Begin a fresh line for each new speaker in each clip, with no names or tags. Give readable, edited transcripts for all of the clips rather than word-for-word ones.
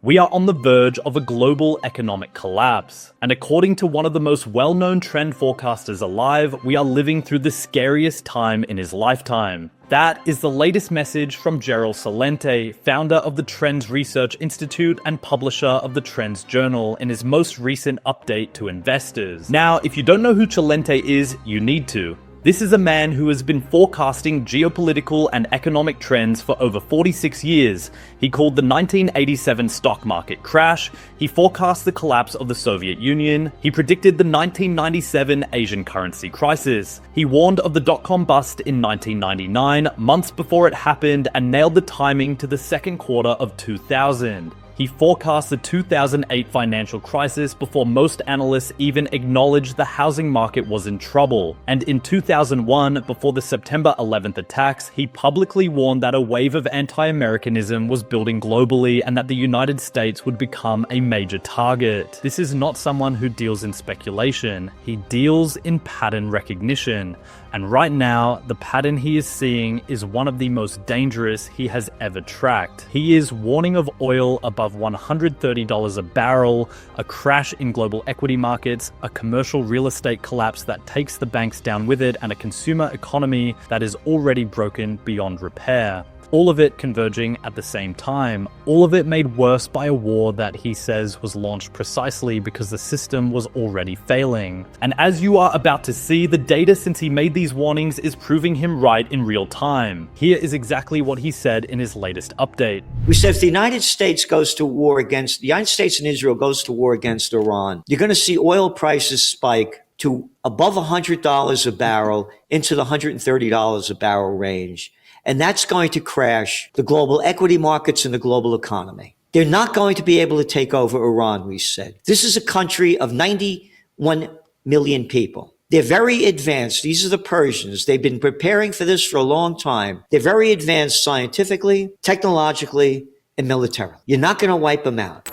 We are on the verge of a global economic collapse, and according to one of the most well-known trend forecasters alive, we are living through the scariest time in his lifetime. That is the latest message from Gerald Celente, founder of the Trends Research Institute and publisher of the Trends Journal, in his most recent update to investors. Now, if you don't know who Celente is, you need to. This is a man who has been forecasting geopolitical and economic trends for over 46 years. He called the 1987 stock market crash, he forecast the collapse of the Soviet Union, he predicted the 1997 Asian currency crisis, he warned of the dot-com bust in 1999, months before it happened, and nailed the timing to the second quarter of 2000. He forecast the 2008 financial crisis before most analysts even acknowledged the housing market was in trouble. And in 2001, before the September 11th attacks, he publicly warned that a wave of anti-Americanism was building globally and that the United States would become a major target. This is not someone who deals in speculation. He deals in pattern recognition. And right now, the pattern he is seeing is one of the most dangerous he has ever tracked. He is warning of oil above $130 a barrel, a crash in global equity markets, a commercial real estate collapse that takes the banks down with it, and a consumer economy that is already broken beyond repair. All of it converging at the same time, all of it made worse by a war that he says was launched precisely because the system was already failing. And as you are about to see, the data since he made these warnings is proving him right in real time. Here is exactly what he said in his latest update.
We said if the United States and Israel goes to war against Iran, you're going to see oil prices spike to above $100 a barrel into the $130 a barrel range. And that's going to crash the global equity markets and the global economy. They're not going to be able to take over Iran, we said. This is a country of 91 million people. They're very advanced. These are the Persians. They've been preparing for this for a long time. They're very advanced scientifically, technologically, and militarily. You're not going to wipe them out.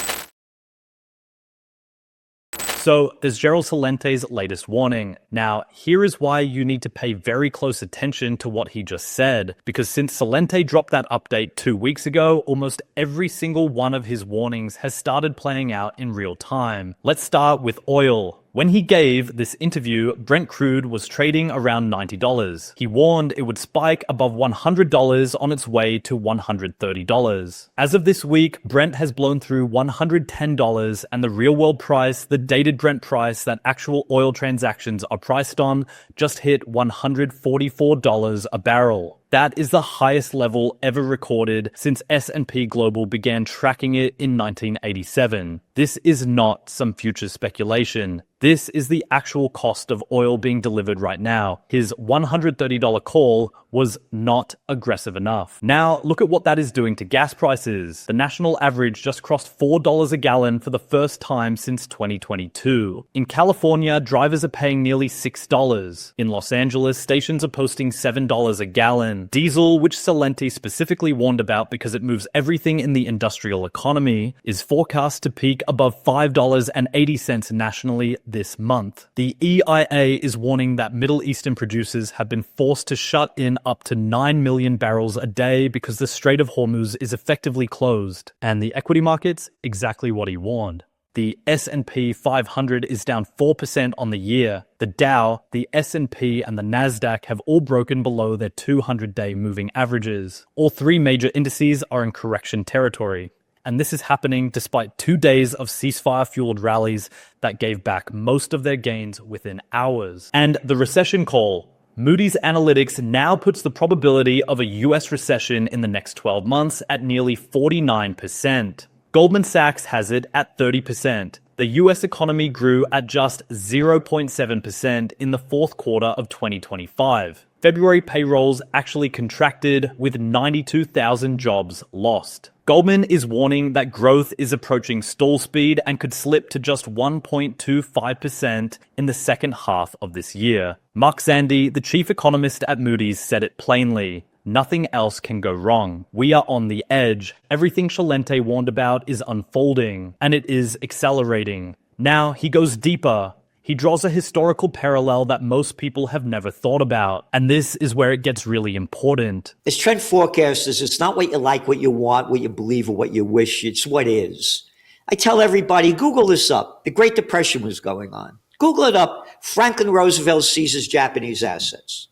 So there's Gerald Celente's latest warning. Now, here is why you need to pay very close attention to what he just said, because since Celente dropped that update 2 weeks ago, almost every single one of his warnings has started playing out in real time. Let's start with oil. When he gave this interview, Brent crude was trading around $90. He warned it would spike above $100 on its way to $130. As of this week, Brent has blown through $110, and the real-world price, the dated Brent price that actual oil transactions are priced on, just hit $144 a barrel. That is the highest level ever recorded since S&P Global began tracking it in 1987. This is not some future speculation. This is the actual cost of oil being delivered right now. His $130 call was not aggressive enough. Now, look at what that is doing to gas prices. The national average just crossed $4 a gallon for the first time since 2022. In California, drivers are paying nearly $6. In Los Angeles, stations are posting $7 a gallon. Diesel, which Celente specifically warned about because it moves everything in the industrial economy, is forecast to peak above $5.80 nationally this month. The EIA is warning that Middle Eastern producers have been forced to shut in up to 9 million barrels a day because the Strait of Hormuz is effectively closed. And the equity markets, exactly what he warned. The S&P 500 is down 4% on the year. The Dow, the S&P, and the Nasdaq have all broken below their 200-day moving averages. All three major indices are in correction territory. And this is happening despite 2 days of ceasefire-fueled rallies that gave back most of their gains within hours. And the recession call. Moody's Analytics now puts the probability of a US recession in the next 12 months at nearly 49%. Goldman Sachs has it at 30%. The US economy grew at just 0.7% in the fourth quarter of 2025. February payrolls actually contracted with 92,000 jobs lost. Goldman is warning that growth is approaching stall speed and could slip to just 1.25% in the second half of this year. Mark Zandi, the chief economist at Moody's, said it plainly. Nothing else can go wrong. We are on the edge. Everything Celente warned about is unfolding, and it is accelerating. Now he goes deeper. He draws a historical parallel that most people have never thought about. And this is where it gets really important.
As trend forecasters, it's not what you like, what you want, what you believe, or what you wish. It's what is. I tell everybody, Google this up. The Great Depression was going on. Google it up. Franklin Roosevelt seizes Japanese assets.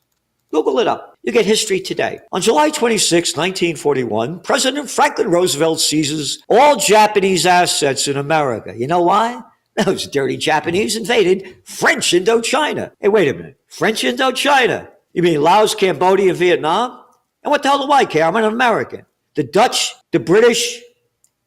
Google it up. You get history today. On July 26, 1941, President Franklin Roosevelt seizes all Japanese assets in America. You know why? Those dirty Japanese invaded French Indochina. Hey, wait a minute. French Indochina? You mean Laos, Cambodia, Vietnam? And what the hell do I care? I'm an American. The Dutch, the British,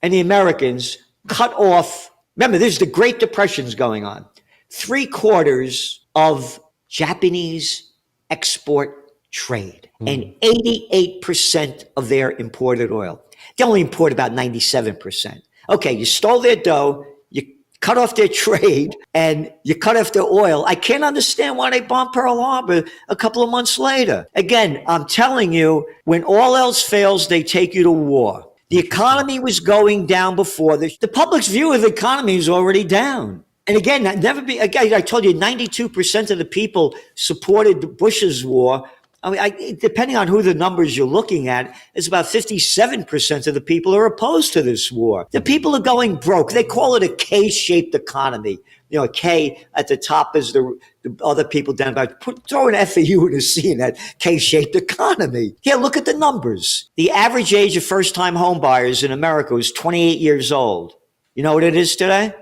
and the Americans cut off. Remember, there's the Great Depressions going on. 3/4 of Japanese export trade and 88% of their imported oil. They only import about 97%. Okay, you stole their dough, you cut off their trade, and you cut off their oil. I can't understand why they bombed Pearl Harbor a couple of months later. Again, I'm telling you, when all else fails, they take you to war. The economy was going down before this. The public's view of the economy is already down. And again, I told you 92% of the people supported Bush's war. I mean, depending on who the numbers you're looking at, it's about 57% of the people are opposed to this war. The people are going broke. They call it a K-shaped economy. You know, a K at the top is the other people down by. Throw an F, a U, and a C in that K-shaped economy. Here, look at the numbers. The average age of first-time home buyers in America was 28 years old. You know what it is today?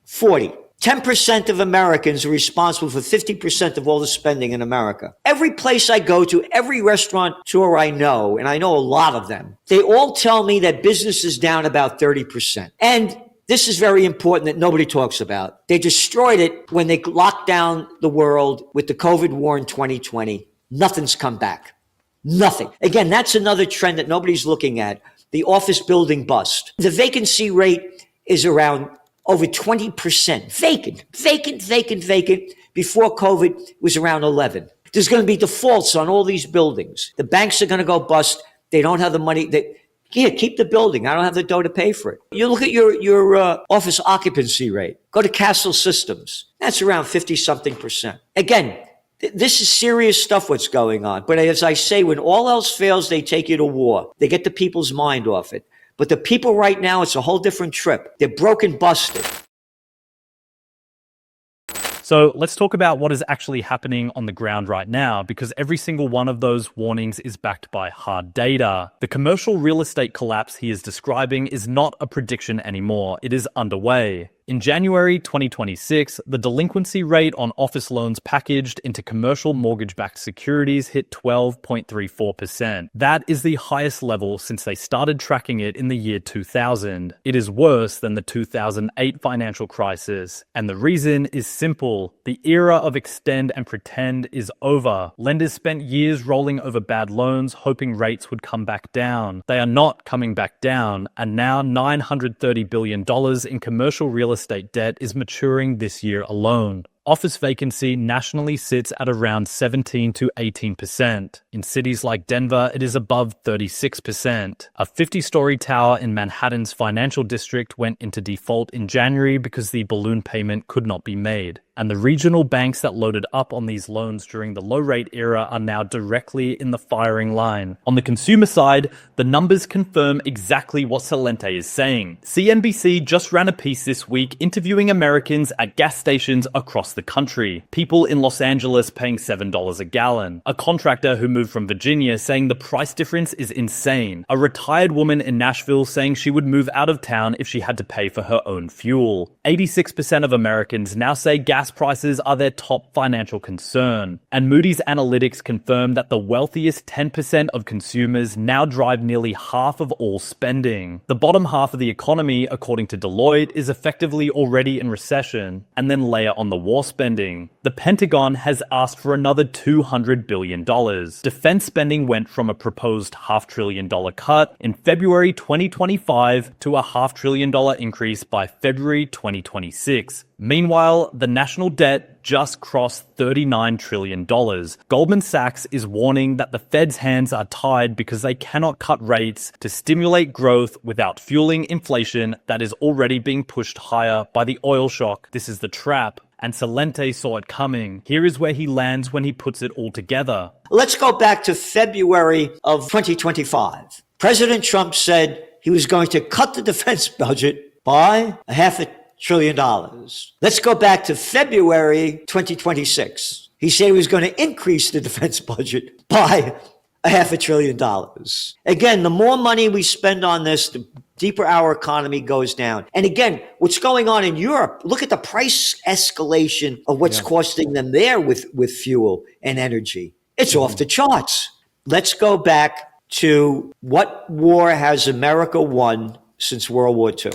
40. 10% of Americans are responsible for 50% of all the spending in America. Every place I go to, every restaurateur I know, and I know a lot of them, they all tell me that business is down about 30%. And this is very important that nobody talks about. They destroyed it when they locked down the world with the COVID war in 2020. Nothing's come back. Nothing. Again, that's another trend that nobody's looking at. The office building bust. The vacancy rate is around over 20%. Vacant. Before COVID was around 11. There's going to be defaults on all these buildings. The banks are going to go bust. They don't have the money. Keep the building. I don't have the dough to pay for it. You look at your office occupancy rate. Go to Castle Systems. That's around 50-something%. Again, this is serious stuff what's going on. But as I say, when all else fails, they take you to war. They get the people's mind off it. But the people right now, it's a whole different trip. They're broken, busted.
So let's talk about what is actually happening on the ground right now, because every single one of those warnings is backed by hard data. The commercial real estate collapse he is describing is not a prediction anymore. It is underway. In January 2026, the delinquency rate on office loans packaged into commercial mortgage-backed securities hit 12.34%. That is the highest level since they started tracking it in the year 2000. It is worse than the 2008 financial crisis. And the reason is simple. The era of extend and pretend is over. Lenders spent years rolling over bad loans, hoping rates would come back down. They are not coming back down, and now $930 billion in commercial real estate debt is maturing this year alone. Office vacancy nationally sits at around 17 to 18%. In cities like Denver, it is above 36%. A 50-story tower in Manhattan's financial district went into default in January because the balloon payment could not be made. And the regional banks that loaded up on these loans during the low-rate era are now directly in the firing line. On the consumer side, the numbers confirm exactly what Celente is saying. CNBC just ran a piece this week interviewing Americans at gas stations across the country. People in Los Angeles paying $7 a gallon. A contractor who moved from Virginia saying the price difference is insane. A retired woman in Nashville saying she would move out of town if she had to pay for her own fuel. 86% of Americans now say gas prices are their top financial concern. And Moody's Analytics confirmed that the wealthiest 10% of consumers now drive nearly half of all spending. The bottom half of the economy, according to Deloitte, is effectively already in recession. And then layer on the war spending. The Pentagon has asked for another $200 billion. Defense spending went from a proposed $500 billion cut in February 2025 to a $500 billion increase by February 2026. Meanwhile, the national debt just crossed $39 trillion. Goldman Sachs is warning that the Fed's hands are tied because they cannot cut rates to stimulate growth without fueling inflation that is already being pushed higher by the oil shock. This is the trap. and Celente saw it coming. Here is where he lands when he puts it all together.
Let's go back to February of 2025. President Trump said he was going to cut the defense budget by $500 billion. Let's go back to February 2026. He said he was going to increase the defense budget by $500 billion. Again, the more money we spend on this, the deeper our economy goes down. And again, what's going on in Europe, look at the price escalation of what's costing them there with fuel and energy. It's off the charts. Let's go back to what war has America won since World War II?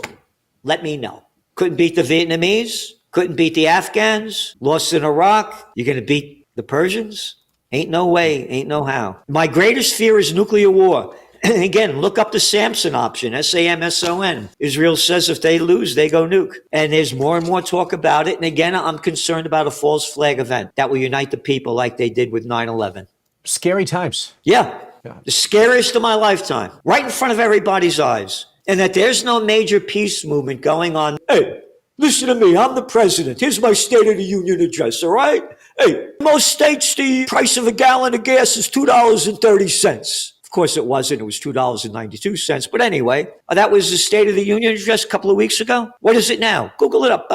Let me know. Couldn't beat the Vietnamese, couldn't beat the Afghans, lost in Iraq. You're going to beat the Persians? Ain't no way, ain't no how. My greatest fear is nuclear war. Again, look up the Samson option, SAMSON. Israel says if they lose, they go nuke. And there's more and more talk about it. And again, I'm concerned about a false flag event that will unite the people like they did with 9/11.
Scary times.
Yeah, the scariest of my lifetime, right in front of everybody's eyes. And that there's no major peace movement going on. Hey, listen to me, I'm the president. Here's my State of the Union address, all right? Hey, most states, the price of a gallon of gas is $2.30. Of course, it wasn't. It was $2.92. But anyway, that was the State of the Union address a couple of weeks ago. What is it now? Google it up.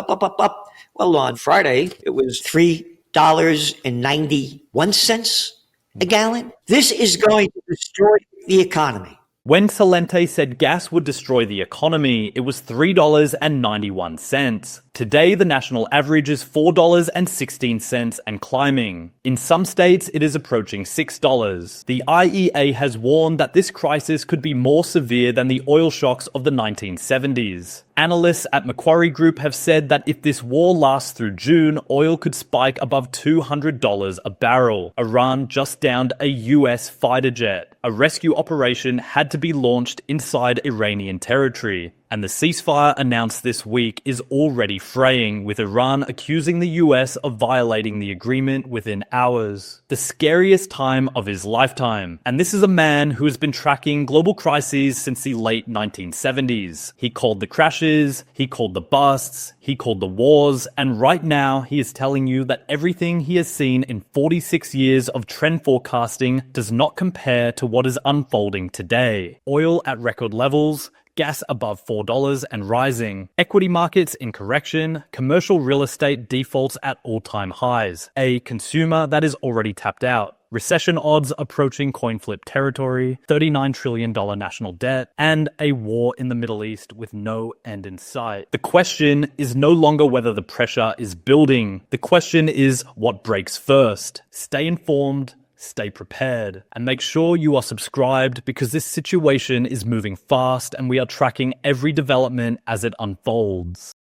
Well, on Friday, it was $3.91 a gallon. This is going to destroy the economy.
When Celente said gas would destroy the economy, it was $3.91. Today, the national average is $4.16 and climbing. In some states, it is approaching $6. The IEA has warned that this crisis could be more severe than the oil shocks of the 1970s. Analysts at Macquarie Group have said that if this war lasts through June, oil could spike above $200 a barrel. Iran just downed a US fighter jet. A rescue operation had to be launched inside Iranian territory. And the ceasefire announced this week is already fraying, with Iran accusing the US of violating the agreement within hours. The scariest time of his lifetime. And this is a man who has been tracking global crises since the late 1970s. He called the crashes, he called the busts, he called the wars, and right now he is telling you that everything he has seen in 46 years of trend forecasting does not compare to what is unfolding today. Oil at record levels, gas above $4 and rising, equity markets in correction, commercial real estate defaults at all-time highs, a consumer that is already tapped out, recession odds approaching coin flip territory, $39 trillion national debt, and a war in the Middle East with no end in sight. The question is no longer whether the pressure is building. The question is what breaks first. Stay informed, stay prepared, and make sure you are subscribed because this situation is moving fast and we are tracking every development as it unfolds.